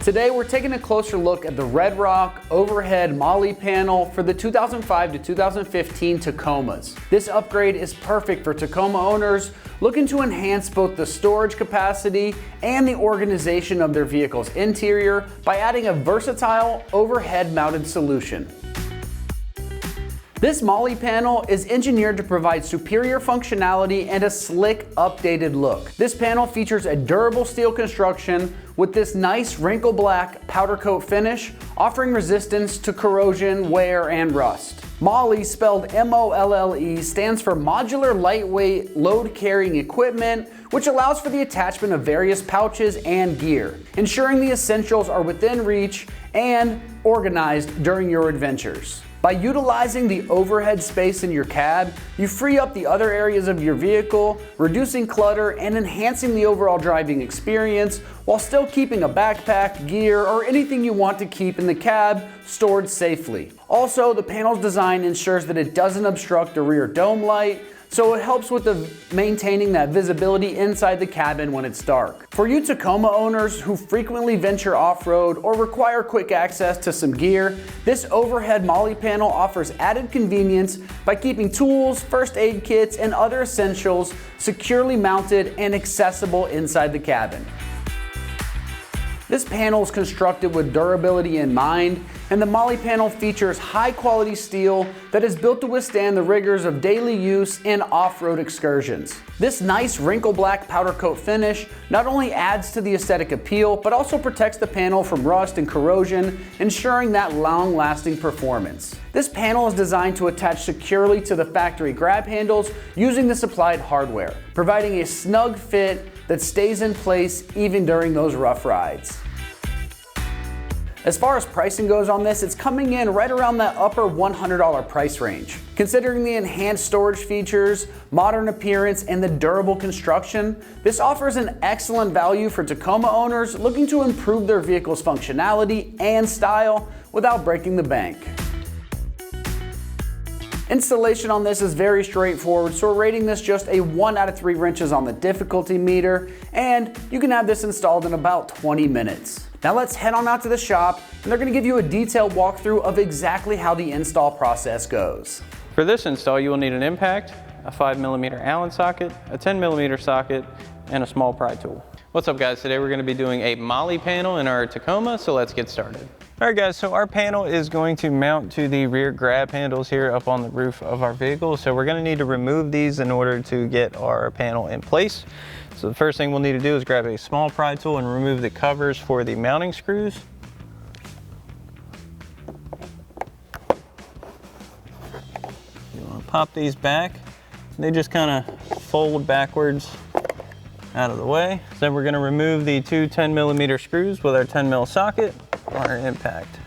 Today we're taking a closer look at the RedRock Overhead Molle Panel for the 2005 to 2015 Tacomas. This upgrade is perfect for Tacoma owners looking to enhance both the storage capacity and the organization of their vehicle's interior by adding a versatile overhead mounted solution. This Molle panel is engineered to provide superior functionality and a slick, updated look. This panel features a durable steel construction with this nice wrinkle black powder coat finish, offering resistance to corrosion, wear, and rust. Molle, spelled M-O-L-L-E, stands for modular lightweight load carrying equipment, which allows for the attachment of various pouches and gear, ensuring the essentials are within reach and organized during your adventures. By utilizing the overhead space in your cab, you free up the other areas of your vehicle, reducing clutter and enhancing the overall driving experience, while still keeping a backpack, gear, or anything you want to keep in the cab stored safely. Also, the panel's design ensures that it doesn't obstruct the rear dome light, so it helps with maintaining that visibility inside the cabin when it's dark. For you Tacoma owners who frequently venture off-road or require quick access to some gear, this overhead Molle panel offers added convenience by keeping tools, first aid kits, and other essentials securely mounted and accessible inside the cabin. This panel is constructed with durability in mind, and the Molle panel features high quality steel that is built to withstand the rigors of daily use and off-road excursions. This nice wrinkle black powder coat finish not only adds to the aesthetic appeal, but also protects the panel from rust and corrosion, ensuring that long-lasting performance. This panel is designed to attach securely to the factory grab handles using the supplied hardware, providing a snug fit that stays in place even during those rough rides. As far as pricing goes on this, it's coming in right around that upper $100 price range. Considering the enhanced storage features, modern appearance, and the durable construction, this offers an excellent value for Tacoma owners looking to improve their vehicle's functionality and style without breaking the bank. Installation on this is very straightforward, so we're rating this just a 1 out of 3 wrenches on the difficulty meter, and you can have this installed in about 20 minutes. Now let's head on out to the shop, and they're going to give you a detailed walkthrough of exactly how the install process goes. For this install, you will need an impact, a 5mm Allen socket, a 10mm socket, and a small pry tool. What's up guys, today we're going to be doing a Molle panel in our Tacoma, so let's get started. Alright guys, so our panel is going to mount to the rear grab handles here up on the roof of our vehicle. So we're going to need to remove these in order to get our panel in place. So the first thing we'll need to do is grab a small pry tool and remove the covers for the mounting screws. You want to pop these back. They just kind of fold backwards out of the way. Then we're going to remove the two 10mm screws with our 10mm socket. Our impact.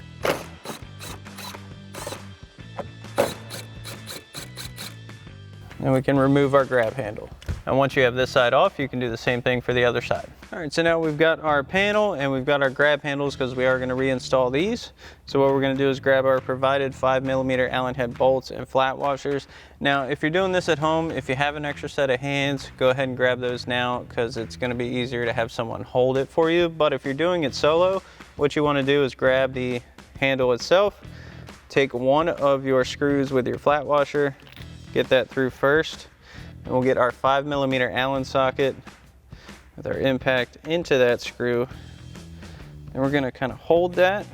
And we can remove our grab handle. And once you have this side off, you can do the same thing for the other side. All right, so now we've got our panel and we've got our grab handles because we are going to reinstall these. So what we're going to do is grab our provided 5mm Allen head bolts and flat washers. Now, if you're doing this at home, if you have an extra set of hands, go ahead and grab those now because it's going to be easier to have someone hold it for you. But if you're doing it solo, what you want to do is grab the handle itself, take one of your screws with your flat washer, get that through first, and we'll get our 5mm Allen socket with our impact into that screw, and we're going to kind of hold that.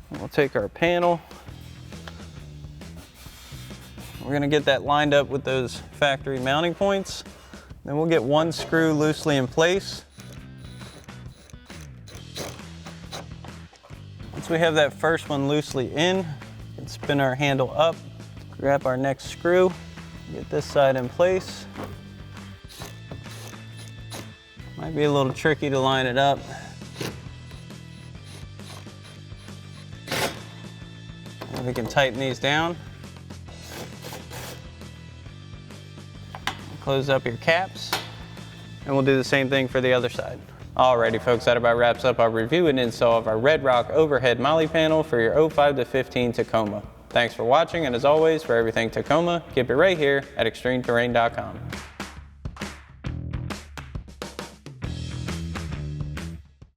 And we'll take our panel, we're going to get that lined up with those factory mounting points, then we'll get one screw loosely in place. Once we have that first one loosely in, we can spin our handle up, grab our next screw, get this side in place. Might be a little tricky to line it up. And we can tighten these down. Close up your caps, and we'll do the same thing for the other side. Alrighty folks, that about wraps up our review and install of our RedRock Overhead Molle Panel for your 05 to 15 Tacoma. Thanks for watching, and as always, for everything Tacoma, keep it right here at ExtremeTerrain.com.